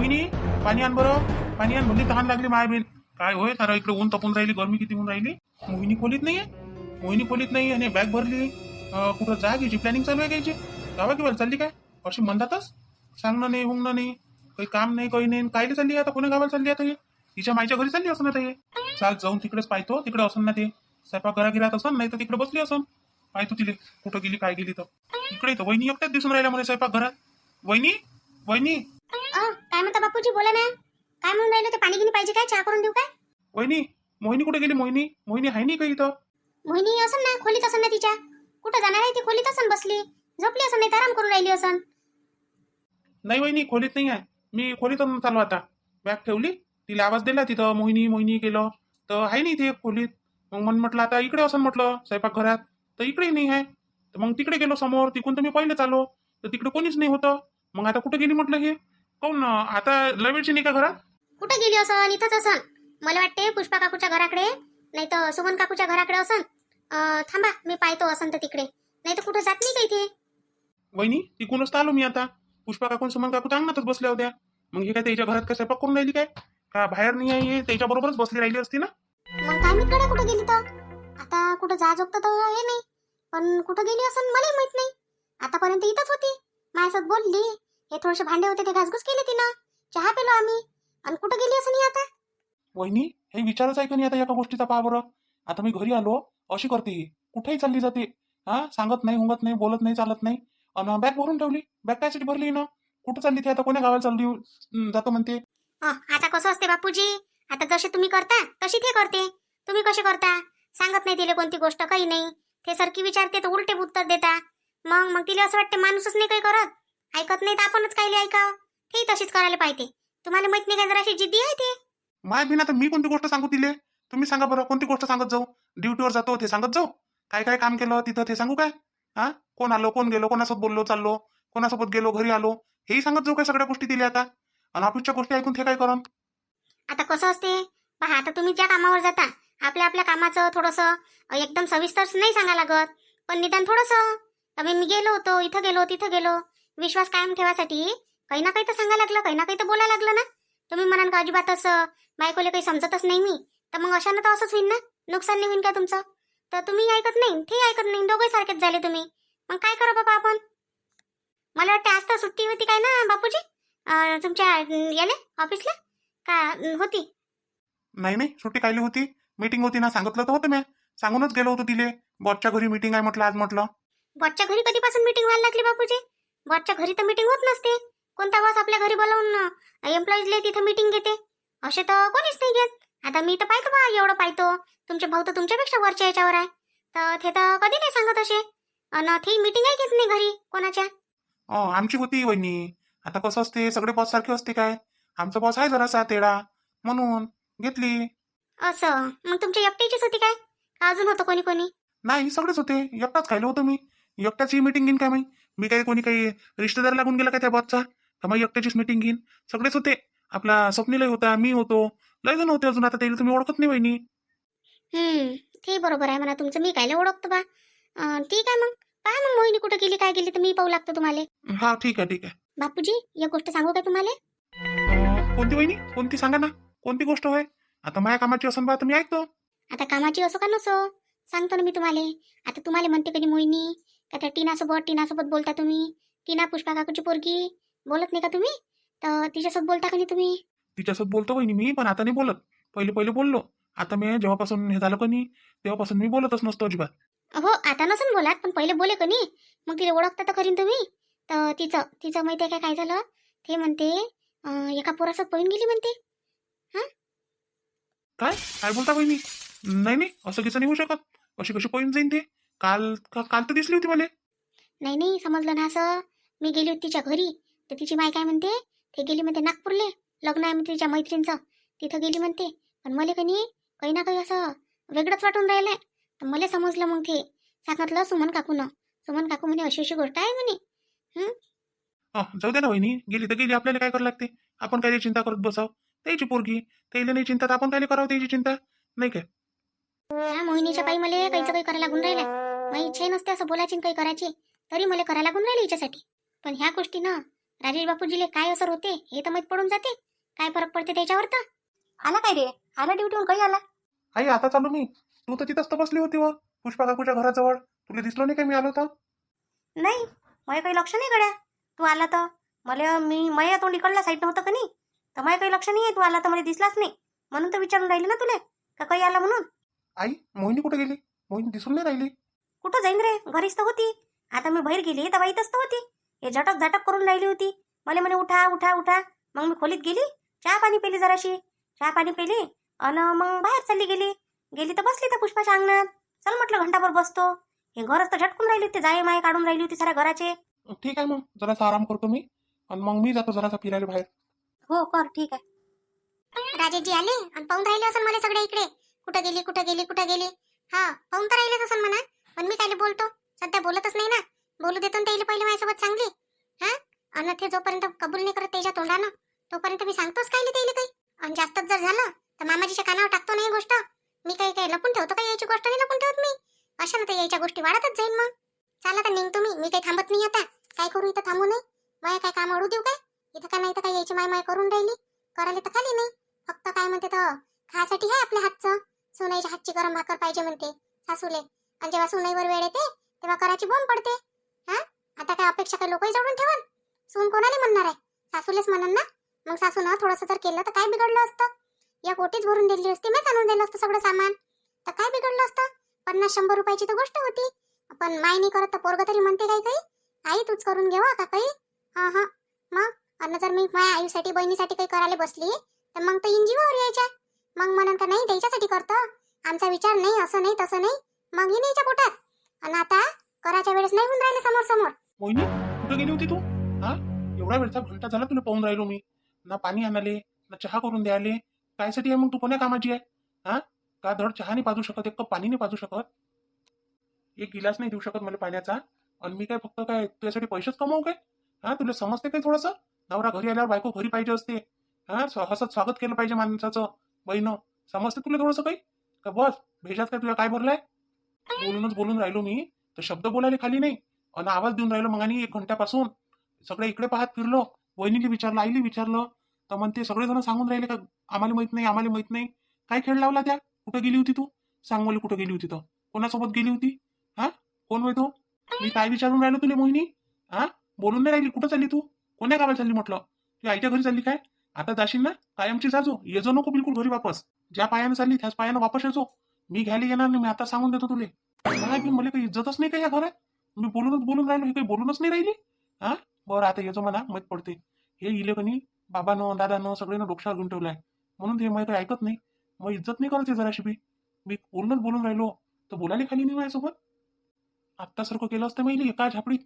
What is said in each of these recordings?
मोहिनी, पाणी आण बरं, पाणी आण. म्हणजे तहान लागली मायाबीन. काय होय तर इकडे ऊन तपून राहिली, गरमी किती होऊन राहिली. मोहिनी खोलीत नाहीये, मोहिनी खोलीत नाही आणि बॅग भरली. कुठं जा घ्यायची प्लॅनिंग चालू आहे घ्यायची. गावा किंवा चालली काय अशी म्हणतातच. सांगणं नाही हुंगणं नाही, काही काम नाही काही नाही. कायले चालली आता, कोण्या गावाला चालली आता हे? तिच्या माईच्या घरी चालली असं ना ते. चाल जाऊन तिकडेच पाहतो, तिकडे असन ना ते स्वयंपाक घरात असन, नाही तर तिकडे बसली असन. पाहतो तिले कुठं गेली काय गेली. तर इकडे तर वहिनी एकट्याच दिसून राहिल्या मला स्वयंपाक घरात. वहिनी, वहिनी, काय म्हणता बापूजी, बोला ना. काय म्हणून राहिलं? ते पाणी गिनी पाहिजे काय? चहा करून देऊ काय? वहिनी. मोहिनी कुठे गेली? मोहिनी, मोहिनी आहे नाही काही इथं. मोहिनी असन ना, खोलीत असन ना तिच्या. कुठं जाणार आहे ती? खोलीत असन बसली, झोपली असन, नाही तर आराम करून राहिली असन. नाही वहिनी खोलीत नाही आहे. मी खोलीतून चालू आता. बॅग ठेवली, तिला आवाज दिला तिथं मोहिनी मोहिनी केलं तर आहे नाही ते खोलीत. मग म्हटलं आता इकडे असं म्हटलं स्वयंपाक घरात, तर इकडे नाही आहे. तर मग तिकडे गेलो समोर, तिकून तर मी पहिले चालो तर तिकडे कोणीच नाही होतं. मग आता कुठे गेली म्हटलं हे कोण आता लवेळची नाही का घरात? कुठं गेली असन? इथंच असन. मला वाटते पुष्पा काकूच्या घराकडे, नाही तर सुमन काकूच्या घराकडे असन. थांबा मी पाहतो असन तर तिकडे, नाही तर कुठं जात नाही का इथे. वहिनी तिकूनच तर आलो मी आता. पुष्पा काकून सुमन काकू तर अंगणातच बसल्या होत्या. मग हे काय त्याच्या घरात काय स्वयंपाक करून राहिली काय का बाहेर नाही आहे? त्याच्या बरोबरच बसली राहिली असती ना. मग काय मी कडे कुठं गेली तर? आता कुठं जा जोगतं तर हे नाही, पण कुठं गेली असन मलाही माहित नाही. आतापर्यंत इथंच होती, माझ्यासोबत बोलली. हे थोडेसे भांडे होते ते घासघूस केले तिनं, चहा पिलो आम्ही. आणि कुठं गेली असं नाही आता? वहिनी हे विचारच आहे का नाही आता एका गोष्टीचा? पहा बरं, आता मी घरी आलो अशी करते ही, कुठेही चालली जाते. हा सांगत नाही हुंगत नाही, बोलत नाही चालत नाही. आणि बॅग भरून ठेवली. बॅग कायसाठी भरली ना? कुठं चालली ती आता? कोण्या गावाला चालली जातो म्हणते? आता कसं असते बापूजी, आता जसे तुम्ही करता तशी ते करते. तुम्ही कसे करता? सांगत नाही तिला कोणती गोष्ट, काही नाही. ते सारखी विचारते तर उलटे उत्तर देता. मग मग तिला असं वाटते माणूसच नाही काही करत, ऐकत नाही तर आपणच काही ऐकावं. ते तशीच करायला पाहिजे. तुम्हाला माहित नाही काय, जराशी जिद्दी आहे ते. माय बिन आता मी कोणती गोष्ट सांगू तिले? तुम्ही सांगा बरं, कोणती गोष्ट सांगत जाऊ? ड्युटीवर जातो ते सांगत जाऊ? काय काय काम केलं तिथं ते सांगू काय? हा कोण आलो कोण गेलो, कोणासोबत बोललो चाललो, कोणासोबत गेलो घरी आलो, हेही सांगत जाऊ काय सगळ्या गोष्टी दिल्या आता? आणि ऑफिसच्या गोष्टी ऐकून ते काय करण? आता कसं असते पहा, आता तुम्ही ज्या कामावर जाता आपल्या आपल्या कामाचं थोडंसं एकदम सविस्तर नाही सांगा लागत, पण निदान थोडंसं मी गेलो होतो, इथं गेलो तिथं गेलो, विश्वास कायम ठेवासाठी काही ना काही तर सांगा लागलं, काही ना काही तर बोलायला लागलं ना. तुम्ही म्हणाल का अजिबातच बायकोले काही समजतच नाही मी, तर मग अशानं तर असंच होईल ना, नुकसान नाही होईल का तुमचं? तर तुम्ही ऐकत नाही, ते ऐकत नाही, दोघे सारखेच झाले तुम्ही. मग काय करा बाबा आपण? मला वाटतं आज तर सुट्टी होती काय ना बापूजी तुमच्या याले ऑफिसला का होती? नाही नाही सुट्टी कायली होती, मीटिंग होती ना, सांगितलं तर होतं मी. सांगूनच गेलो होतो तिले, बॉसच्या घरी मीटिंग आहे म्हटलं आज म्हटलं. बॉसच्या घरी कधीपासून मीटिंग व्हायला लागली बापूजी? बॉसच्या घरी तर मीटिंग होत नसते. कोणता बॉस आपल्या घरी बोलावून एम्प्लॉईजले तिथं मीटिंग घेते? असे तर कोणीच नाही घेत. आता मी तर पाहतो बा, एवढं पाहतो. तुमचे भाऊ तर तुमच्यापेक्षा वरच्या याच्यावर आहे, तर ते तर कधी नाही सांगत असे. आणि ती मीटिंग आहे घेत नाही घरी कोणाच्या. आमची होती वहिनी. आता कसं असते, सगळे बॉस सारखे असते काय? आमचा बॉस आहे जरासा तेडा, म्हणून घेतली. असं मग तुमच्या एकट्याचीच होती काय, का अजून होतं कोणी कोणी? नाही सगळेच होते, एकटाच खायला होतो मी. एकट्याची मीटिंग घेईन काय मी काही कोणी काही रिश्तेदार लागून गेला काय त्या बॉसचा? तर मग एकट्याचीच मीटिंग घेईन. सगळेच होते. आपला स्वप्नीलही होता, मी होतो, लय जण होते अजून. आता त्याला तुम्ही ओळखत नाही वहिनी. ते बरोबर आहे म्हणा तुमचं, मी कायले ओळखतो बा. ठीक आहे मग, पहा मग मोहिनी कुठं गेली काय गेली तर मी पाहू लागतो तुम्हाला. हा ठीक आहे ठीक आहे. बापूजी एक गोष्ट सांगू काय तुम्हाला? कोणती वहिनी? कोणती सांगा ना, कोणती गोष्ट होय? आता माझ्या कामाची असन बा तर मी ऐकतो. आता कामाची असो का नसो, सांगतो ना मी तुम्हाला. आता तुम्हाला म्हणते कधी मोहिनी का त्या टीनासोबत बोलता तुम्ही? टीना पुष्पा काकूची पोरगी, बोलत नाही का तुम्ही? तर तिच्यासोबत बोलता का नाही तुम्ही? तिच्यासोबत बोलतो वहिनी मी, पण आता नाही बोलत. पहिले पहिले बोललो. आता मी जेव्हापासून हे झालं का नाही, तेव्हापासून मी बोलतच नसतो अजिबात. हो आता नसून बोलात, पण पहिले बोले का नाही. मग तिला ओळखता तर करीन तुम्ही. तर तिचं तिचं माहिती आहे काय झालं? ते म्हणते एका पोरासोबत पळून गेली म्हणते. काय काय बोलता वहिनी? नाही नाही असं कसं नाही होऊ शकत. अशी कशी पळून जाईन ते? काल तर दिसली होती मला. नाही नाही समजलं ना असं. मी गेली होती तिच्या घरी, तर तिची माय काय म्हणते, ते गेली म्हणते नागपूरले, लग्न आहे म्हणते तिच्या मैत्रिणीचं, तिथं गेली म्हणते. पण मला काही ना काही असं वेगळंच वाटून राहिलंय. तर मला समजलं मग ते सांगितलं सुमन काकूनं. सुमन काकू म्हणे अशी अशी गोष्ट आहे म्हणे. जाऊ दे ना वहिनी, गेली तर गेली, आपल्याला काय करावं लागते? आपण काय चिंता करत बसाव? त्याची पोरगी, त्याला नाही चिंता तर आपण काय करावं त्याची चिंता, नाही काय? ह्या मोहिनीच्या पायी मला काहीचं काही करायला लागून राहिलं. माझी इच्छाही नसते असं बोलायची आणि काही करायची, तरी मला करायला लागून राहिली हिच्यासाठी. पण ह्या गोष्टी ना राजेश बापूजीले काय असर होते हे तर माहीत पडून जाते. काय फरक पडते त्याच्यावर तर. आला काय रे? आला ड्युटीहून काही आला? आई आता चालू मी. तू तर तिथंच तर बसली होती व पुष्पा काकूच्या घराजवळ. तुला दिसलो नाही काय मी आलो तर? नाही, मला काही लक्ष नाही गड्या. तू आला तर माझ्या तोंड इकडला साईड नव्हतं का नाही, तर मला काही लक्ष नाही आहे. तू आला तर मला दिसलाच नाही, म्हणून तर विचारून राहिले ना तुले का काही आला म्हणून. आई मोहिनी कुठे गेली? मोहिनी दिसून नाही राहिली. कुठं जाईन रे, घरीच तर होती. आता मी बाहेर गेली तर इथंच तर होती. हे झटक झटक करून राहिली होती. मला म्हणे उठा उठा उठा. मग मी खोलीत गेली, चहा पाणी पेली जराशी, चहा पाणी पेली आणि मग बाहेर चालली गेली तर बसली त्या पुष्पाच्या अंगणात. चल म्हटलं घंटाभर बसतो. हे घरच तर झटकून राहिली होती, जाय माय काढून राहिली होती साऱ्या घराचे. ठीक आहे, मग जरासा आराम करतो मी आणि मग मी जातो जरासा फिरायला बाहेर. हो कर, ठीक आहे. राजेशजी आले आणि पाहून राहिले असं मला सगळ्या इकडे. कुठं गेली कुठं गेली कुठं गेली. हा पाहून तर राहिलेच असं म्हणा, पण मी काय बोलतो. सध्या बोलतच नाही ना. बोलू देतो ना त्याला पहिले माझ्यासोबत चांगली. हा आणि ते जोपर्यंत कबूल नाही करत त्याच्या तोंडानं तोपर्यंत मी सांगतोच काय त्याला काही. आणि जास्तच जर झालं तर मामाजीच्या कानावर टाकतो नाही गोष्ट. मी काही काही लपून ठेवतो का? यायची गोष्ट नाही लपून ठेवत मी. अशा तर यायच्या गोष्टी वाढतच जाईल. मग चला तर निघतो मी काही थांबत नाही आता. काय करू इथं थांबू नाही. माया काय काम अडू देऊ काय इथं? का नाही तर काय यायची माय करून राहिली. करायला तर खाली नाही. फक्त काय म्हणते तर खासाठी आहे आपल्या हातचं. सुनाईच्या हातची गरम भाकर पाहिजे म्हणते सासूले. आणि जेव्हा सुनाईवर वेळ येते तेव्हा करायची बोंब पडते. हा आता काय अपेक्षा काय लोकही जवळून ठेवल? सून कोणाला म्हणणार आहे? सासूलेच म्हणन ना. मग सासूनं थोडंसं जर केलं तर काय बिघडलं असतं? या कोटीच भरून दिली असती, मी आणून दिलं असतं सगळं सामान, तर काय बिघडलं असतं? 50-100 रुपयाची तर गोष्ट होती. पण माय नाही करत तर पोरग तरी म्हणते काही काही. आई तूच करून घेवा का काही. हा हा मग अन्न जर मी माझ्या आईसाठी बहिणीसाठी काही करायला बसली तर मग तर इंजीवर यायच्या. मग म्हणून का नाही त्याच्यासाठी करतो, आमचा विचार नाही, असं नाही तसं नाही. मग ही यायच्या पोटात. आणि आता करायच्या वेळेस नाही होऊन राहिले समोर समोर. मोहिनी कुठे गेली होती तू? हा एवढा वेळचा घंटा झाला तुला पाहून राहिलो मी. ना पाणी आणाले ना चहा करून द्यायले. कायसाठी आहे मग तू? कोण्या कामाची आहे? हा का धड चहा नाही पाजू शकत, एक कप पाणी नाही पाजू शकत, एक गिलास नाही देऊ शकत मला पाण्याचा? आणि मी काय फक्त काय तुझ्यासाठी पैसेच कमावू काय? हा तुला समजते काय थोडंसं? नवरा घरी आल्यावर बायको घरी पाहिजे असते. हा हसत स्वागत केलं पाहिजे माणसाचं. बहीण समजते तुला थोडंसं काही? का बस भेजात काय तुला काय भरलाय? बोलूनच बोलून राहिलो मी तर शब्द बोलायला खाली नाही. आणि आवाज देऊन राहिलो मग आणि 1 घंट्यापासून सगळे इकडे पाहत फिरलो. वहिनीला विचारलं, आईला विचारलं, तर म्हणते सगळेजण सांगून राहिले का आम्हाला माहित नाही, आम्हाला माहित नाही. काय खेळ लावला त्या? कुठं गेली होती तू? सांग मला कुठं गेली होती तर कोणासोबत गेली होती? हा कोण होय तो? मी काय विचारून राहिलो तुला मोहिनी? हा बोलून नाही राहिली. कुठं चालली तू? कोण्या गावाला चालली म्हटलं? तू आईच्या घरी चालली काय? आता जाशील ना कायमची जाजो, येजो नको बिलकुल घरी वापस. ज्या पायानं चालली त्याच पायानं वापस येजो. मी घ्यायला येणार नाही, मी आता सांगून देतो तुले. मला काही इज्जतच नाही का या घरात? मी बोलून राहिलो, हे काही बोलूनच नाही राहिली. हा बरं आता येतो म्हणा, माहित पडते. हे इले कनी बाबानं दादानं सगळ्यांना डोक्यावर घेऊन ठेवलाय म्हणून ते मला काही ऐकत नाही. मग इज्जत नाही करत जराशी बी. मी बोलून राहिलो तर बोलायला खाली नाही माझ्यासोबत. आत्तासारखं केलं असतं माहिती एका झापडीत.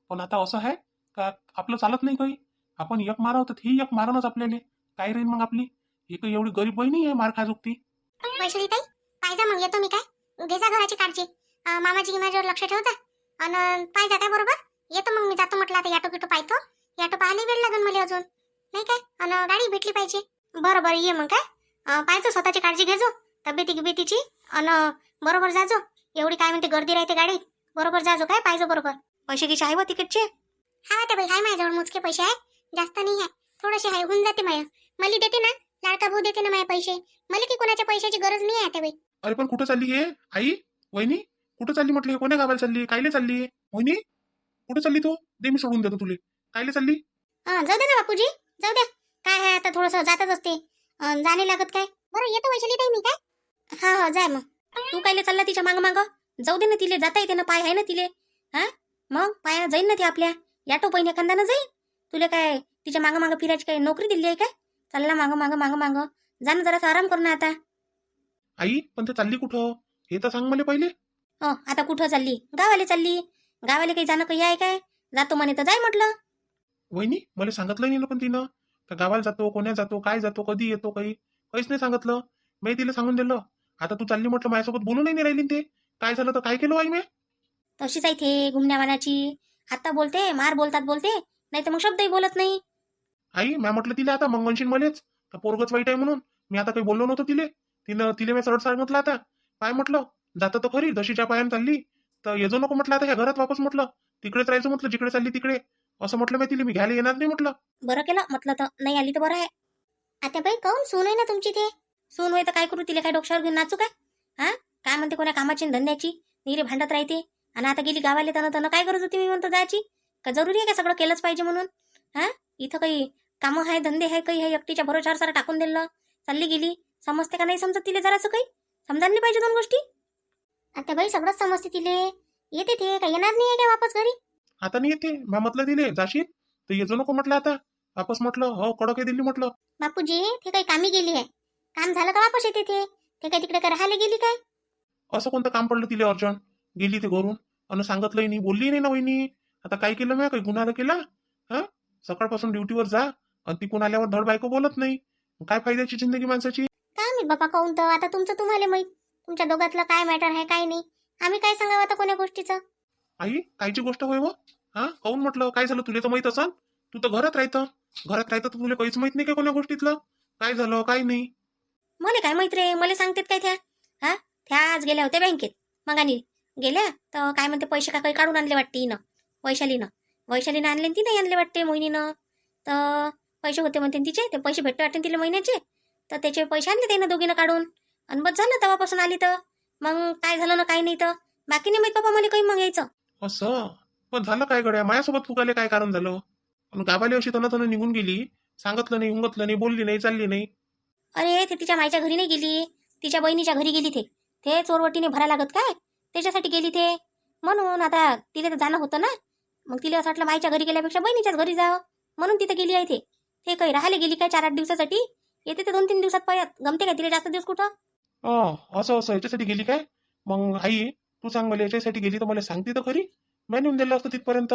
पण आता असं आहे का आपलं चालत नाही काही. आपण एक मारावं तर ही एक मारणच आपल्याला. काय राहील मग आपली? ही काही एवढी गरीब बहिणी आहे मार खा चुकती. वैशाली ताई पाहिजे मग येतो मी काय. घेजा घराची काळजी. मामाजी माझ्यावर लक्ष ठेवता आणि पाहिजे काय बरोबर. येतो मग मी जातो म्हटलं आता याटो किटो पाहतो. याटो पाहायला वेळ लागेल मला अजून नाही काय. आणि गाडी भेटली पाहिजे. बरं बरं ये मग काय. पाहिजे स्वतःची काळजी घेजो तब्येती गिबेतीची. आणि बरोबर जाजो. एवढी काय म्हणते गर्दी राहते गाडीत. बरोबर जाजो काय पाहिजे बरोबर. पैसे किती आहे व तिकीटचे? हा ते बाई हाय माझ्याजवळ मोजके पैसे आहे. जास्त नाही आहे, थोडेसे आहे, होऊन जाते माया. मला देते ना लाडका भाऊ देते ना माझे पैसे. मला की कोणाच्या पैशाची गरज नाही आहे ते बाई. अरे पण कुठं चालली हे आई? वहिनी कुठं चालली म्हटलं? कोण्या गावाला चालली? कायले चालली? वहिनी कुठं चालली तू? दे मी सोडून देतो तुले. कायले चालली? जाऊ दे ना बापूजी, जाऊ द्या. काय आहे आता थोडंसं जातच असते. जाणे लागत काय. बरं येतो वैशाली ताई मी काय. हा हा जाय मग. तू कायले चालला तिच्या माग माग? जाऊ दे ना तिले, जाता येते ना, पाय आहे ना तिले. हा मग पायानं जाईन ना ती आपल्या. याटो पहिने एखाद्यानं जाईन. तुला काय तिच्या माग माग फिरायची काय नोकरी दिली आहे काय? चालला माग माग माग माग. जा ना जरासा आराम कर ना आता. आई पण ते चालली कुठं हे तर सांग मला पहिले. आता कुठं चालली? गावाले चालली. गावाले काही जाणं काही आहे काय? जातो म्हणे तर जाय म्हटलं. वहिनी मला सांगितलं नाही ना पण तिनं का गावाला जातो, कोण्या जातो, काय जातो, कधी येतो, काहीच नाही सांगितलं. मी तिला सांगून दिलं. आता तू चालली म्हटलं माझ्यासोबत बोलूनही नाही राहिली. ते काय झालं तर काय केलं आई मी? तशीच आहे थे घुमण्यावानाची. आता बोलते मार बोलतात बोलते, नाही तर मग शब्दही बोलत नाही. आई मी म्हटलं तिला आता मग म्हणशील मलेच का पोरगच वाईट आहे म्हणून. मी आता काही बोललो नव्हतं तिले मी सरळ सांगितलं. आता काय म्हटलं जातं तर खरी जशीच्या पायानं चालली तर येजो नको म्हटलं. आता ह्या घरात वापस म्हटलं तिकडेच राहायचं म्हटलं जिकडे चालली तिकडे. असं म्हटलं मी तिला, मी घ्यायला येणार नाही म्हटलं. बरं केलं म्हटलं, तर नाही आली तर बरं आहे. आता बाई काऊन सून आहे ना तुमची, ते सून होय तर काय करू, तिला काय डोक्यावर घेऊन नाचू काय? हा, काय म्हणते कोणा कामाची न धंद्याची, निरे भांडत राहते. आणि आता गेली गावाले तनं काय करत होती मी म्हणतो जायची? का जरुरी आहे का सगळं केलंच पाहिजे म्हणून? हा, इथं काही कामं आहे, धंदे आहे, काही आहे, एकटीच्या भरोशावर सारं टाकून दिलं, चालली गेली. समजते का नाही समजत तिला जरासं काही? समजायला नाही पाहिजे दोन गोष्टी? आता बाई सगळंच समजते तिले. येते ते काय येणार नाही काय वापस घरी? आता नाही येते, मी म्हटलं दिले जाशील तर येजो नको म्हटलं. आता वापस म्हटलं हो कडक आहे दिल्ली म्हटलं. बापूजी ते काही कामी गेली आहे, काम झालं का वापस येते ते काय तिकडे काय राहायला गेली काय? असं कोणतं काम पडलं तिला अर्जंट? गेली ते घरून आणि सांगितलंही नाही, बोलली नाही ना वहिनी. आता काय केलं मी, काही गुन्हा केला? हा, सकाळपासून ड्युटीवर जा आणि तिकून आल्यावर धड बायको बोलत नाही. काय फायद्याची जिंदगी माणसाची? काय मी बापा काऊन, तर आता तुमचं तुम्हाला माहित, तुमच्या दोघातलं काय मॅटर आहे काय नाही. आम्ही काय सांगावं आता कोण्या गोष्टीचं? आई कायची गोष्ट होय व? हा, काऊन म्हटलं काय झालं तुला तर माहित असाल. तू तर घरात राहतं तर तुला काहीच माहित नाही का कोण्या गोष्टीतलं? काय झालं काय नाही? मला काय माहित रे, मला सांगतात काय त्या? हा, त्या आज गेल्या होत्या बँकेत, मग आणि गेल्या तर काय म्हणते पैसे का काही काढून आणले वाटते हिनं, वैशालीनं आणले, ती नाही आणले वाटते मोहिनीनं. तर पैसे होते म्हणते तिचे, ते पैसे भेटते वाटते तिला महिन्याचे, तर त्याचे पैसे आणले त्यानं दोघीनं काढून. आणि बस झालं तेव्हापासून आली. तर मग काय झालं ना काय नाही, तर बाकी नाही माहित बाबा मला काही मग यायचं. असं पण झालं काय गड्या, माझ्यासोबत फुगाले काय कारण झालं? आणि गावाले अशी तनं निघून गेली, सांगितलं नाही, उंगतलं नाही, बोलली नाही, चालली नाही. अरे ते तिच्या मायच्या घरी नाही गेली, तिच्या बहिणीच्या घरी गेली. ते चोरवटीने भरा लागत काय, त्याच्यासाठी गेली ते. म्हणून आता तिला तर जाणं होतं ना, मग तिला असं वाटलं मायच्या घरी गेल्यापेक्षा बहिणीच्याच घरी जावं, म्हणून तिथे गेली आहे. ते काही राहिले गेली काय 4-8 दिवसासाठी, येते ते 2-3 दिवसात परत. गमते काय तिला जास्त दिवस कुठं? असं याच्यासाठी गेली काय? मग आई तू सांग मला, याच्यासाठी गेली तर मला सांगते तर खरी. मी नेऊन दिलं असतं तिथपर्यंत,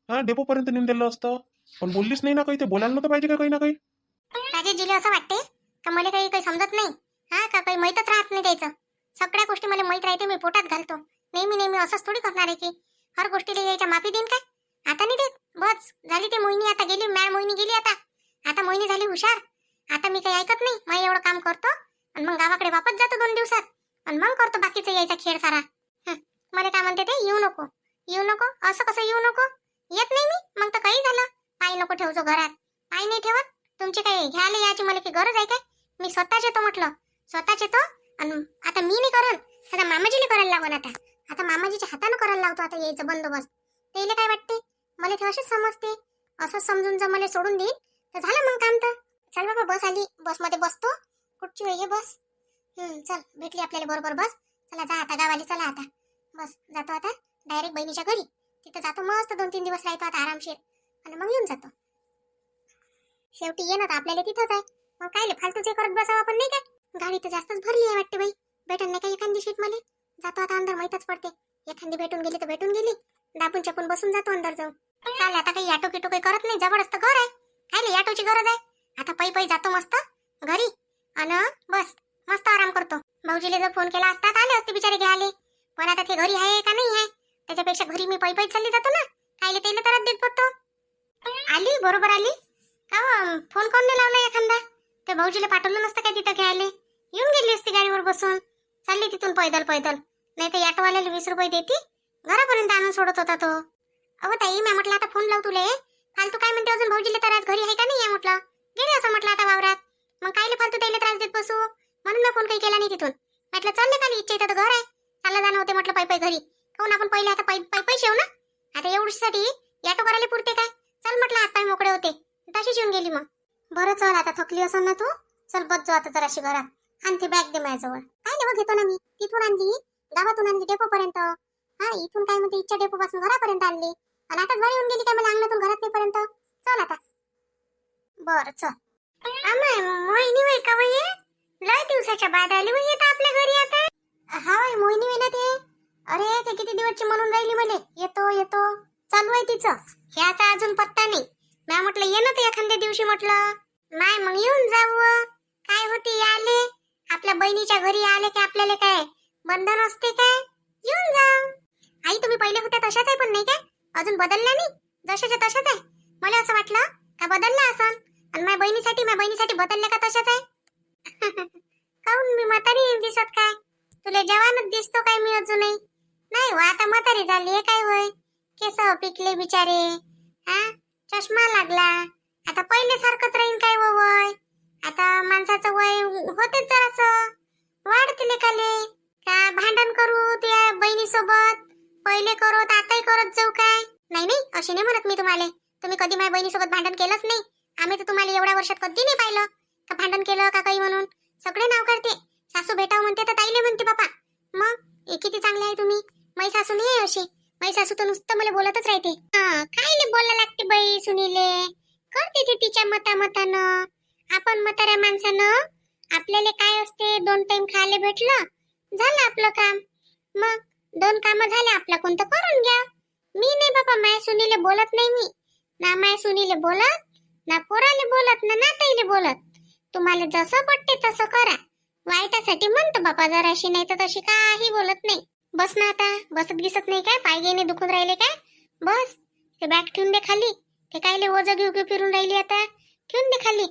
हा डेपोपर्यंत नेऊन दिलं असतं. पण बोललीच नाही ना काही, ते बोलायला नव्हतं पाहिजे का काही ना काही? राजेशजीला असं वाटते का मला काही समजत नाही, हा का काही माहीतच राहत नाही त्याचं. सगळ्या गोष्टी मला माहीत राहते, मी पोटात घालतो. नेहमी असंच थोडी करणार आहे की हर गोष्टीला यायच्या माफी देईन काय? आता नाही देत. बस झाली ते मोहिनी, आता गेली मॅड मोहिनी गेली. आता मोहिनी झाली हुशार. आता मी काही ऐकत नाही, मी एवढं काम करतो आणि मग गावाकडे वापस जातो 2 दिवसात, आणि मग करतो बाकीचा यायचा खेळ सारा. मला काय म्हणते ते, येऊ नको असं कसं येऊ नको? येत नाही मी, मग तर काही झालं. पाय नको ठेवतो घरात, पाय नाही ठेवत. तुमची काही घ्यायला यायची मला की गरज आहे काय? मी स्वतःच येतो म्हटलं, स्वतःच येतो. आणि आता मी नाही करल, आता मामाजीला करायला लागून. आता मामाजीच्या हातानं करायला लावतो आता यायचं बंदोबस्त. त्याला काय वाटते, मला ते असेच समजते. असं समजून जर मला सोडून देईल तर झालं मग काम. तर चल बाबा, बस आली, बसमध्ये बसतो. कुठची आहे बस? चल भेटली आपल्याला बरोबर बस. चला जा आता गावाला, चला आता बस जातो. आता डायरेक्ट बहिणीच्या घरी, तिथं जातो मस्त 2-3 दिवस राहतो आता आरामशीर, आणि मग येऊन जातो. शेवटी ये ना तर आपल्याला तिथंच आहे, मग काय फालतूच करत बसावं आपण नाही काय? गाडी तर जास्तच भरली आहे वाटते बाई, भेटून नाही का एखादी सीट मला? जातो आता अंदर, माहीतच पडते. एखादी भेटून गेली तर भेटून गेली, दाबून चपून बसून जातो अंदर जाऊन. चाल आता काही ऑटो किटो काही करत नाही, जबरदस्त घर आहे. काय ऑटोची गरज आहे? आता पै जातो मस्त घरी, आणि बस मस्त आराम करतो. भाऊजीला जर फोन केला असता आले असते बिचारे घ्यायला, पण आता ते घरी आहे का नाही आहे, त्याच्यापेक्षा घरी मी पै चालली जातो ना. कायले त्याला तरच देत पडतो. आली बरोबर आली का? फोन कोण नाही लावला एखादा? ते भाऊजीला पाठवलं नसतं काय तिथं घ्यायला? येऊन गेली असती गाडीवर बसून, चालली तिथून पैदल. नाही तर ऑटोवाल्याला 20 रुपये देती, घरापर्यंत आणून सोडत होता तो. अहो ताई, मी म्हटलं आता फोन लाव तुले, फालतू काय म्हणते अजून भाऊजीला? तर आज घरी आहे का नाही आहे म्हटलं, गेले असं म्हटलं आता वावरात, मग कायले फालतू त्याला त्रास देत बसू? म्हणून मी फोन काही केला नाही तिथून. म्हटलं चालले का इच्छा इथं तर घर आहे, चाललं जाणं होते म्हटलं पै घरी. काहून आपण पहिले आता पैसे येऊ ना, आता एवढ्यासाठी ऑटो करायला पुरते काय? चल म्हटलं हात पाय मोकळे होते, तशीच येऊन गेली. मग बरं चल, आता थकली असेल ना तू, चल बस जा आता जराशी घरात. आणि ती बॅग दे माझ्याजवळ. काय लेवा घेतो ना मी, तिथून आणली, गावातून आणली डेपोपर्यंत. हा, इथून काय म्हणते इच्छा डेपो पासून घरापर्यंत आणली, आणि आता घरी येऊन गेली काय मला अंगणातून घरात नेपर्यंत. चल आता. बरं चल. आम्ही मोहिनी वय का वय, लय दिवसाच्या बाद आली वय येत आपल्या घरी आता. हा वय मोहिनी वय ना ते. अरे ते किती दिवसची म्हणून राहिली मला, येतो चालू आहे तिचं. ह्याचा अजून पत्ता नाही. मी म्हटलं ये ना ते एखाद्या दिवशी, म्हटलं नाही मग येऊन जाऊ. काय होते आले, आपल्या बहिणीच्या घरी आले की आपल्याला काय बंधन असते काय? येऊन जा. आई तुम्ही पहिले होत्या तशाच आहे, पण नाही काय अजून बदलल्या नाही, जशाच्या तशाच आहे. मला असं वाटलं का बदलला असन, आणि माझ्या बहिणीसाठी बदलल्या का तशाच आहे. काऊन मी म्हातारी दिसत काय? तुला जवानच दिसतो काय मी अजूनही? नाही हो, आता म्हातारी झाली आहे काय होय, केस पिकले बिचारे. हा, चष्मा लागला. आता पहिले सारखंच राहीन काय व वय? आता माणसाचं वय होतेच जरासं वाढते लेकाले. का भांडण करू त्या बहिणीसोबत? पहिले करू तर आताही करत जाऊ काय? नाही नाही, असे नाही म्हणत मी तुम्हाला. तुम्ही कधी माझ्या बहिणीसोबत भांडण केलंच नाही. आम्ही तर तुम्हाला एवढ्या वर्षात कधी नाही पाहिलं का भांडण केलं का काही म्हणून. सगळे नाव करते. सासू भेटाव म्हणते तर ताईले म्हणते बापा. मग हे किती चांगले आहे तुम्ही. माझी सासू नाही अशी. माझी सासू तर नुसतं मला बोलतच राहते. काय बोलायला लागते बाई सुनीले. करते ती तिच्या मतानं. आपण म्हाताऱ्या माणसानं आपल्याला काय असते, 2 टाइम खायला भेटलं झालं आपलं काम. मग 2 कामं झाले आपलं, कोणतं करून घ्या. मी नाही बाबा माझ्या सुनीले बोलत नाही. मी ना माझ्या सुनीले बोलत, ना पोराले बोलत, ना नाताईले बोलत. तुम्हाला जसं पटते तसं करा. वाईटासाठी म्हणतो बापा जराशी, नाही तर तशी काही बोलत नाही. बस ना आता. बसत दिसत नाही काय? पाय गेने दुखून राहिले काय? बस ते बॅग ठेवून दे खाली. ते कायले ओझं घेऊ घेऊ फिरून राहिली आता. ठेवून दे खाली.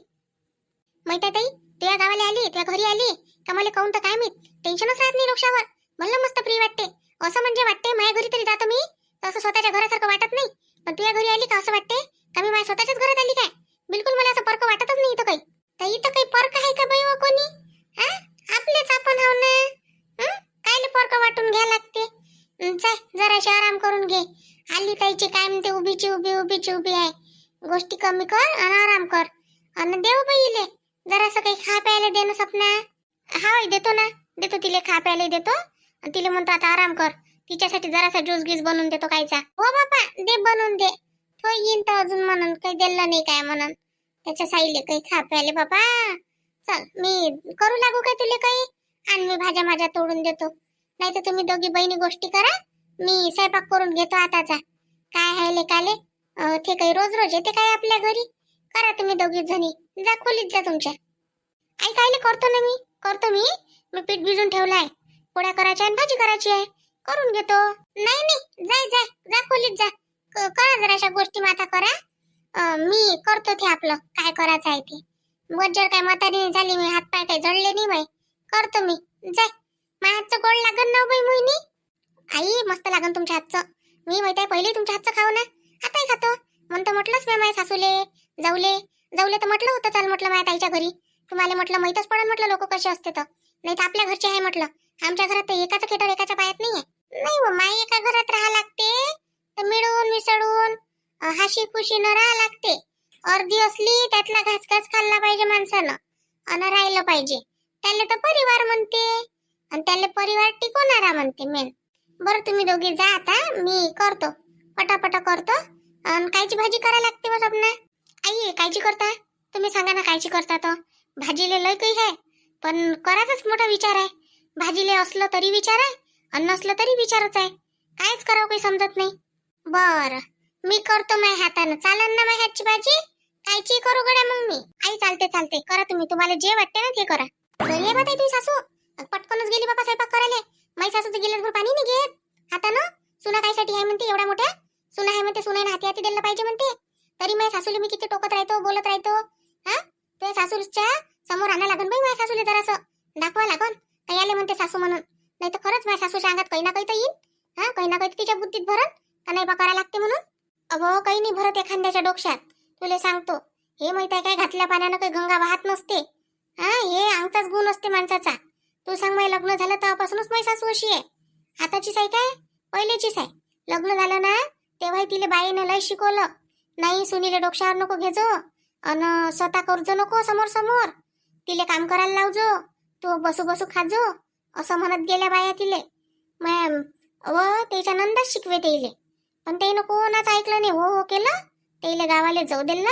माहिती ताई, तुझ्या गावाला आली, तुझ्या घरी आली का मला काऊन तर काय माहित टेन्शनच राहत नाही डोक्यावर. मला मस्त फ्री वाटते. असं म्हणजे वाटते माझ्या घरी तरी जातो मी असं स्वतःच्या घरासारखं वाटत नाही. पण तुझ्या घरी आली का असं वाटते का मी माझ्या स्वतःच्याच घरात आली काय? बिलकुल मला असं फरक वाटतच नाही इथं काही. तर इथं काही फरक आहे का बाई व कोणी? आपलेच आपण हाव ना. कायले फरक वाटून घ्या लागते. जाय जराशी आराम करून घे. आली ताईची काय म्हणते, उभीची उभी आहे. गोष्टी कमी कर आणि आराम कर. आणि देव बाईले जरासं काही खा प्यायला दे ना सपना. हा देतो ना, देतो तिले खा प्यायला देतो. आणि तिला म्हणतो आता आराम कर. तिच्यासाठी जरासा ज्यूस गीस बनवून देतो कायचा. हो बापा दे बनवून दे. तो येईन तर अजून म्हणून काही दिलं नाही काय म्हणून त्याच्या साईले काही खा प्यायले बापा. चल मी करू लागू काय तुले काही? आणि मी भाज्या माझ्या तोडून देतो. नाही तर तुम्ही दोघी बहिणी गोष्टी करा. मी स्वयंपाक करून घेतो आताचा. काय आहे लेकाले ते काही रोज रोज येते काय आपल्या घरी? करा तुम्ही दोघी जणी. जा खोलीत जा तुमच्या. आई कायले करतो ना मी. करतो मी पीठ भिजून ठेवलाय. पोळ्या करायच्या आणि भाजी करायची आहे. करून घेतो. नाही नाही, जाय जाय जा खोलीत जा. करा जराशा गोष्टी माता करा. मी करतो ते आपलं काय करायचं आहे ते. वज्जर काय म्हातारी झाली मी, हात पाय काय जळले नाही बाई. करतो मी. जाय. माझ्या हातचं गोड लागन ना बाई मोहिनी. आई मस्त लागन तुमच्या हातचं. मी माहिती आहे पहिले तुमच्या हातचं खाऊ ना. आताही खातो. म्हणतो म्हटलंच मी माझ्या सासूले जाऊले तर म्हटलं होतं चाल म्हटलं माझ्या ताईच्या घरी. तुम्हाला म्हटलं माहीतच पडन म्हटलं लोक कसे असते तर. नाही तर आपल्या घरचे आहे म्हटलं. आमच्या घरात तर एकाचं खेटर एकाच्या पायात नाहीये. नाही हो माई एका घरात राहा लागते तर मिळून मिसळून हाशी खुशीनं राहा लागते. अर्धी असली त्यातला घास घास खाल्ला पाहिजे माणसानं आणि राहिलं पाहिजे. त्याला तर परिवार म्हणते आणि त्याला परिवार टिकवणारा म्हणते मेन. बरं तुम्ही दोघी जा आता. मी करतो पटापटा करतो. आणि कायची भाजी करा लागते बस आपण. आई कायची करता तुम्ही सांगा ना. कायची करता तर भाजीले लय काही आहे पण करायचाच मोठा विचार आहे. भाजीले असलं तरी विचार आहे आणि नसलं तरी विचारच आहे. कायच करावं काही समजत नाही. बर मी करतो माझ्या हातानं. चालन ना माझ्या हातची भाजी? कायची करू गड्या मग मी? आई चालते करा तुम्ही. तुम्हाला जे वाटते ना ते करा. घरी आहे बा तुझी सासू. पटकनच गेली बाबा स्वयंपाक करायला. माझी सासू तर गिलासभर पाणी नाही घेत हातानं. सुना कायसाठी आहे म्हणते एवढ्या मोठ्या? सुना आहे म्हणते, सुनाईनं हाती हाती दिलं पाहिजे म्हणते. तरी माझ्या सासूला मी किती टोकत राहतो बोलत राहतो. तुझ्या सासूच्या समोर आणा लागन बाई. माझ्या सासूला जरासं दाखवा लागन काही आले म्हणते सासू म्हणून. नाही तर खरंच माझ्या सासूच्या अंगात काही ना काही तर येईन. काही ना काही तिच्या बुद्धीत भरत का नाही बा करा लागते म्हणून. अगो काही नाही भरत एखाद्याच्या डोक्यात. तुला सांगतो हे माहित आहे काय, घातल्या पाण्यानं काही गंगा वाहत नसते. हे अंगचाच गुण असते माणसाचा. तू सांग माझं लग्न झालं तेव्हापासूनच माझी सासू अशी आहे. आताचीच आहे काय पहिलेचीच आहे. लग्न झालं ना तेव्हा तिला बाईनं लय शिकवलं. नाही सुनीले डोक्यावर नको घेजो अन स्वतः करजो नको समोर समोर. तिले काम करायला लावजो. तू बसू बसू खाजो असं म्हणत गेल्या बाया तिले. मॅम व त्याच्या नंदच शिकवे तेले. पण ते कोणाच ऐकलं नाही. हो हो केलं. तेले गावाला जाऊ दिलं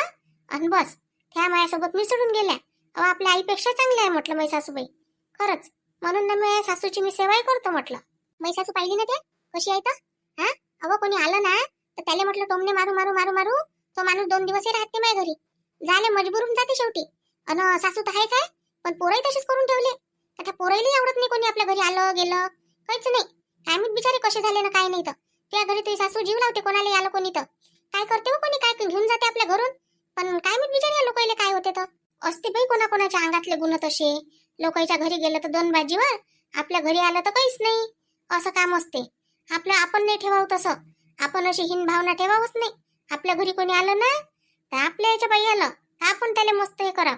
आणि बस त्या माझ्यासोबत मिसळून गेल्या. आपल्या आईपेक्षा चांगल्या आहे म्हटलं माझी सासूबाई. खरंच म्हणून ना मी सासूची मी सेवाही करतो म्हटलं. माझी सासू पाहिली ना त्या कशी आहे तर. अहो कोणी आलं ना तर त्याला म्हटलं टोमने मारू मारू मारू मारू तो माणूस 2 दिवसही राहते माझ्या घरी. झाले मजबूरून जाते शेवटी. अन सासू तर आहेच आहे पण पोरही तशीच करून ठेवले. आता पोराईला आवडत नाही कोणी आपल्या घरी आलं गेलं काहीच नाही. काय मी बिचारे कसे झाले ना काय नाही तर. त्या घरी तुझी सासू जीव लावते कोणाला आलं कोणी तर. काय करते हो कोणी काय घेऊन जाते आपल्या घरून. पण काय मी बिचारे या लोकांना काय होते तर. असते बाई कोणाकोणाच्या अंगातले गुण तसे. लोकांच्या घरी गेलं तर 2 बाजीवर, आपल्या घरी आलं तर काहीच नाही. असं काम असते आपलं. आपण नाही ठेवावं तसं. आपण अशी हीन भावना ठेवावंच नाही. आपल्या घरी कोणी आलं ना तर आपल्या याच्या बाई आलं का आपण त्याला मस्त हे करा.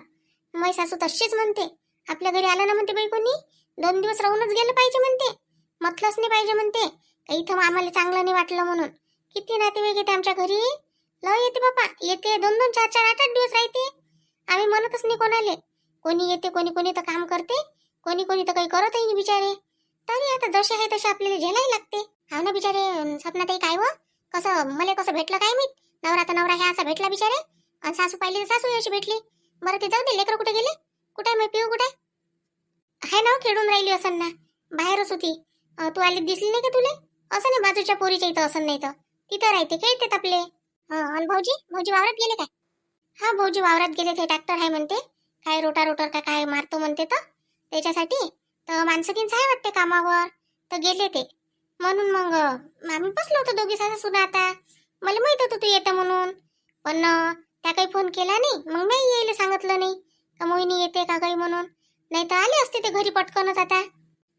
मै सासू तशीच म्हणते, आपल्या घरी आलं ना म्हणते बाई कोणी 2 दिवस राहूनच गेलं पाहिजे म्हणते, म्हटलंच नाही पाहिजे म्हणते. का इथं आम्हाला चांगलं नाही वाटलं म्हणून. किती नातेवाईक येते आमच्या घरी, लय येते बाबा, येते 2-2, 4-4, 8-8 दिवस राहते. आम्ही म्हणतच नाही कोणाले. कोणी येते, कोणी तर काम करते, कोणी तर काही करतही नाही बिचारे. तरी आता जसे आहे तसे आपल्याला झेलाही लागते. हा ना बिचारे. सपनाताई काय व कसं मला कसं भेटलं काय माहित. नवरा तर नवरा हे असा भेटला बिचारे, आणि सासू पाहिली तर सासू अशी भेटली. बरं ते जाऊ दे, लेकर कुठे गेले, कुठे मी पिऊ कुठे आहे ना, खेळून राहिली असन ना, बाहेरच होती. तू आली दिसली नाही का तुले? असं नाही बाजूच्या पोरीच्या इथं असन, नाही तर तिथं राहते, खेळतेत आपले. आणि भाऊजी वावरात गेले काय? हा भाऊजी वावरात गेले, ते ट्रॅक्टर आहे म्हणते, काय रोटर का काय मारतो म्हणते, तर त्याच्यासाठी तर माणसं किंच आहे वाटते कामावर, तर गेले ते. म्हणून मग आम्ही बसलो होतो दोघी सासू सुद्धा. आता मला माहित होतं तू येतं म्हणून, पण त्या काही फोन केला नाही. मग मी यायला सांगितलं नाही का मोहिनी येते का काही म्हणून, नाही तर आले असते ते घरी पटकनच. आता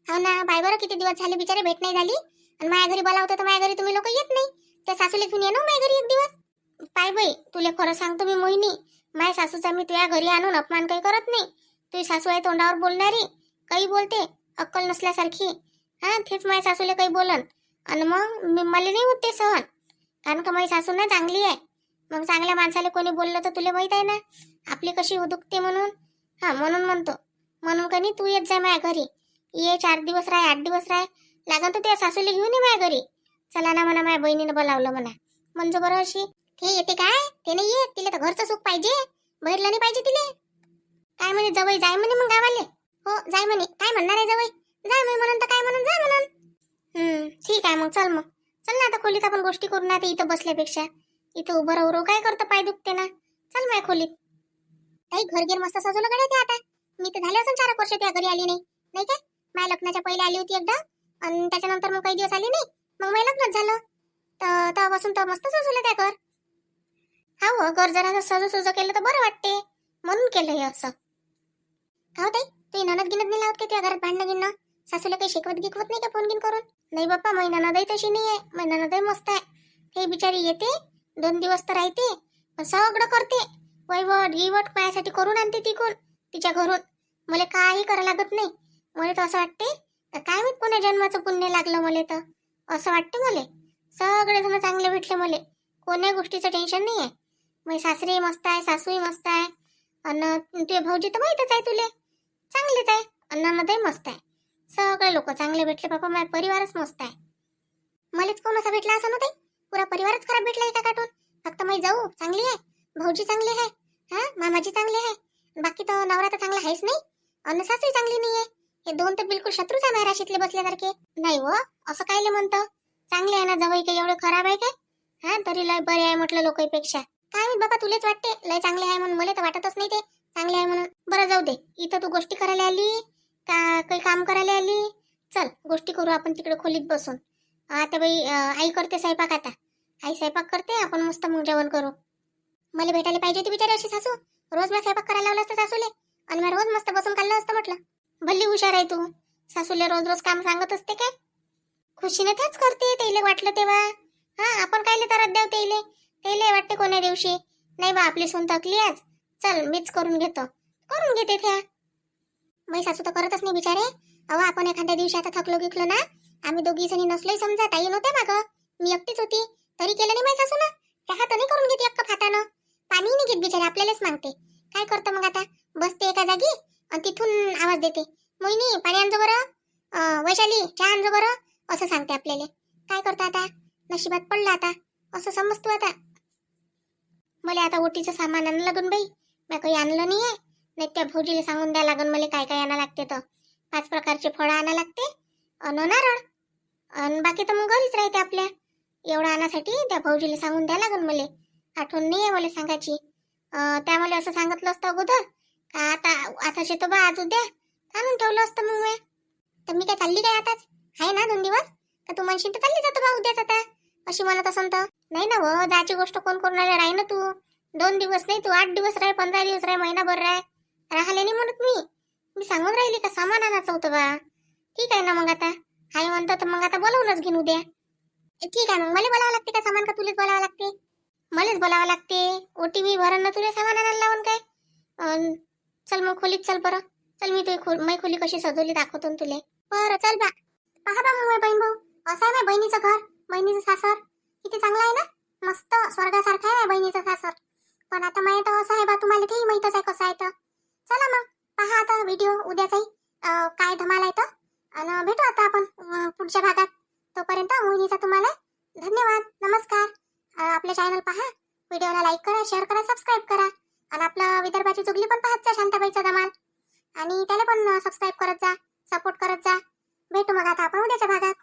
हो ना बाय, बरं किती दिवस झाले बिचारे भेट नाही झाली. आणि माझ्या घरी बोलावतं तर माझ्या घरी तुम्ही लोक येत नाही. त्या सासूला घेऊन ये ना माझ्या घरी एक दिवस. पाय बाई, तुला खरं सांगतो मी मोहिनी, माझ्या सासूचा मी तुझ्या घरी आणून अपमान काही करत नाही. तुझी सासू आहे तोंडावर बोलणारी, काही बोलते अक्कल नसल्यासारखी. हा तेच माझ्या सासूला काही बोलन, आणि मग मला नाही होत ते सहन. कारण का माझी सासू ना चांगली आहे. मग चांगल्या माणसाला कोणी बोललं तर तुला माहित आहे ना आपली कशी दुखते म्हणून. हा म्हणून म्हणतो, म्हणून कनी तू येत जा माझ्या घरी. ये 4 दिवस राह, 8 दिवस राह, लागन तर त्या सासूला घेऊन ये माझ्या घरी. चला ना म्हणा, माझ्या बहिणीनं बोलावलं म्हणा. म्हणजे बरं अशी ते येते काय, ते नाही येत. तिला तर घरचं सुख पाहिजे, बाहेरला नाही पाहिजे तिले. काय म्हणे जवळ जाय म्हणे मग गावाले. हो जाय म्हणे, काय म्हणणार आहे जवळ, जाय मी म्हणून तर काय म्हणून जा म्हणून. ठीक आहे मग, चल मग चल ना, आता खोलीत आपण गोष्टी करू ना. ते इथं बसल्यापेक्षा इथं उभं राहू काय करतं, पाय दुखते ना. चल माझ्या खोलीत. काही घर गेर मस्त सजवलं कडे ते. आता मी तर झाले असं 4 वर्ष त्या घरी आली नाही, नाही काय. माझ्या लग्नाच्या पहिले आली होती एकदा, आणि त्याच्यानंतर मग काही दिवस आली नाही. मग माझं लग्नच झालं, तर तेव्हापासून तर मस्त सजवलं त्या घर. हा हो, घर जरा सजू केलं तर बरं वाटते, म्हणून केलं हे असं. का होते तू ननद गिनत नाही लावत का त्या घरात भांडणं गिणं? सासूला काही शिकवत नाही का फोन गिन करून? नाही बाप्पा, माझी ननदही तशी नाही आहे. माझी ननदही मस्त आहे. ते बिचारी येते 2 दिवस तर राहते, पण सगळं करते, वैवट माझ्यासाठी करून आणते तिकून, तिच्या घरून. मला काही करा लागत नाही. मला तर असं वाटते काय माहित कोण्या जन्माचं पुण्य लागलं मला, तर असं वाटते मला. सगळे जण चांगले भेटले मला, कोण्या गोष्टीचं टेन्शन नाही आहे. माझी सासरी मस्त आहे, सासूही मस्त आहे, आणि तुझे भाऊजी तर माहीतच आहे तुले, चांगलेच आहे. अन्नामध्येही मस्त आहे. सगळे लोक चांगले भेटले बाबा, माझा परिवारच मस्त आहे. मलाच कोण असा भेटला असं नव्हते, पुरा परिवारच खराब भेटला एका काटून. फक्त माझी जाऊ चांगली आहे, भाऊजी चांगले आहे, हा मामाजी चांगले आहे, बाकी तर नवरा तर चांगला आहेच नाही, अन्न सासू चांगली नाही आहे. हे 2 तर बिलकुल शत्रूच आहे माझ्या राशीतले बसल्यासारखे. नाही व, असं कायले म्हणतं, चांगले आहे ना जवळ, काही एवढे खराब आहे काय? हा तरी लय बरे आहे म्हटलं लोकांपेक्षा. काय मी बाबा तुलेच वाटते लय चांगले आहे म्हणून, मला तर वाटतच नाही ते चांगले आहे म्हणून. बरं जाऊ दे, इथं तू गोष्टी करायला आली का काही काम करायला आली? चल गोष्टी करू आपण तिकडे खोलीत बसून. आता बाई आई करते स्वयंपाक. आता आई स्वयंपाक करते, आपण मस्त मग जेवण करू. मला भेटायला पाहिजे होती बिचारी अशी सासू. रोज मी स्वयंपाक करायला लावलं असतं सासूले, आणि मी रोज मस्त बसून खाल्लं असतं म्हटलं. भल्ली हुशार आहे तू, सासूले रोज रोज काम सांगत असते काय? खुशीने त्याच करते, तेले वाटलं तेव्हा. हा आपण कायले त्रास द्याव तेले, तेले वाटते कोण्या दिवशी नाही बा आपली सून थकली आज, चल मीच करून घेतो, करून घेते त्या. माझी सासू तर करतच नाही बिचारे. अहो आपण एखाद्या दिवशी आता थकलो गिकलो ना, आम्ही दोघी जणी नसलोय समजा, ताई नव्हत्या मागं, मी एकटीच होती, तरी केलं नाही माझी सासू ना. त्या हाताने करून घेते अक्क हातानं, पाणी नाही घेत बिचारे, आपल्यालाच मागते. काय करतं मग आता, बसते एका जागी आणि तिथून आवाज देते, मोहिनी पाणी आणजो बरं, वैशाली चहा आणजो बरं, असं सांगते आपल्याला. काय करतं आता, नशिबात पडलं आता, असं समजतो. आता मला आता ओटीचं सामान आणलं लागून बाई, मी काही आणलं नाहीये. नाही त्या भाऊजीला सांगून द्या लागून मला काय काय आणा लागते. तर 5 प्रकारचे फळं आणा लागते, अन नारळ, आणि बाकी तर मग घरीच राहते आपल्या. एवढं आणण्यासाठी त्या भाऊजीला सांगून द्या लागून मला, आठवण नाही आहे मला सांगायची. त्या मला असं सांगितलं असतं अगोदर का आता शेतो बा आज उद्या आणून ठेवलं असतं मग मी. तर मी काय चालली काय आताच आहे ना 2 दिवस, का तू म्हणशील तर चालली जातो बा उद्याच आता, अशी म्हणत असन तर. नाही ना व, जायची गोष्ट कोण करणार राही ना तू. 2 दिवस नाही, तू 8 दिवस राह, 15 दिवस राह, महिनाभर राह, राहिले नाही म्हणत मी सांगून राहिली का सामान आणायचं होतं बा. ठीक आहे ना मग, आता हाय म्हणतो तर मग आता बोलावूनच घेऊन उद्या. ठीक आहे मग, मला बोलावं लागते का सामान, का तुलाच बोलावं लागते? मलाच बोलावं लागते. OTV भरण ना तुला सामान आणायला लावून काय. चल मग खोलीत चल बरं. चल मी तुझी मै खोली कशी सजवली दाखवतो ना तुले. बरं चल बा. पहा बा मग बहीण भाऊ, असं आहे माझ्या बहिणीचं घर, बहिणीचं सासर. किती चांगलं आहे ना, मस्त स्वर्गासारखं आहे बहिणीचं सासर. पण आता माहित असं आहे बा, तुम्हाला तेही माहीतच आहे कसं आहे तर. चला मग पहा आता व्हिडिओ उद्याचाही काय धमाल आहे तर. आणि भेटू आता आपण पुढच्या भागात. तोपर्यंत मोहिनीचा तुम्हाला धन्यवाद, नमस्कार. आपले चॅनल पहा, व्हिडिओला लाईक करा, शेअर करा, सबस्क्राईब करा. आणि आपलं विदर्भाची चुगली पण पाहत जा, शांताबाईचा धमाल. आणि त्याला पण सबस्क्राईब करत जा, सपोर्ट करत जा. भेटू मग आता आपण उद्याच्या भागात.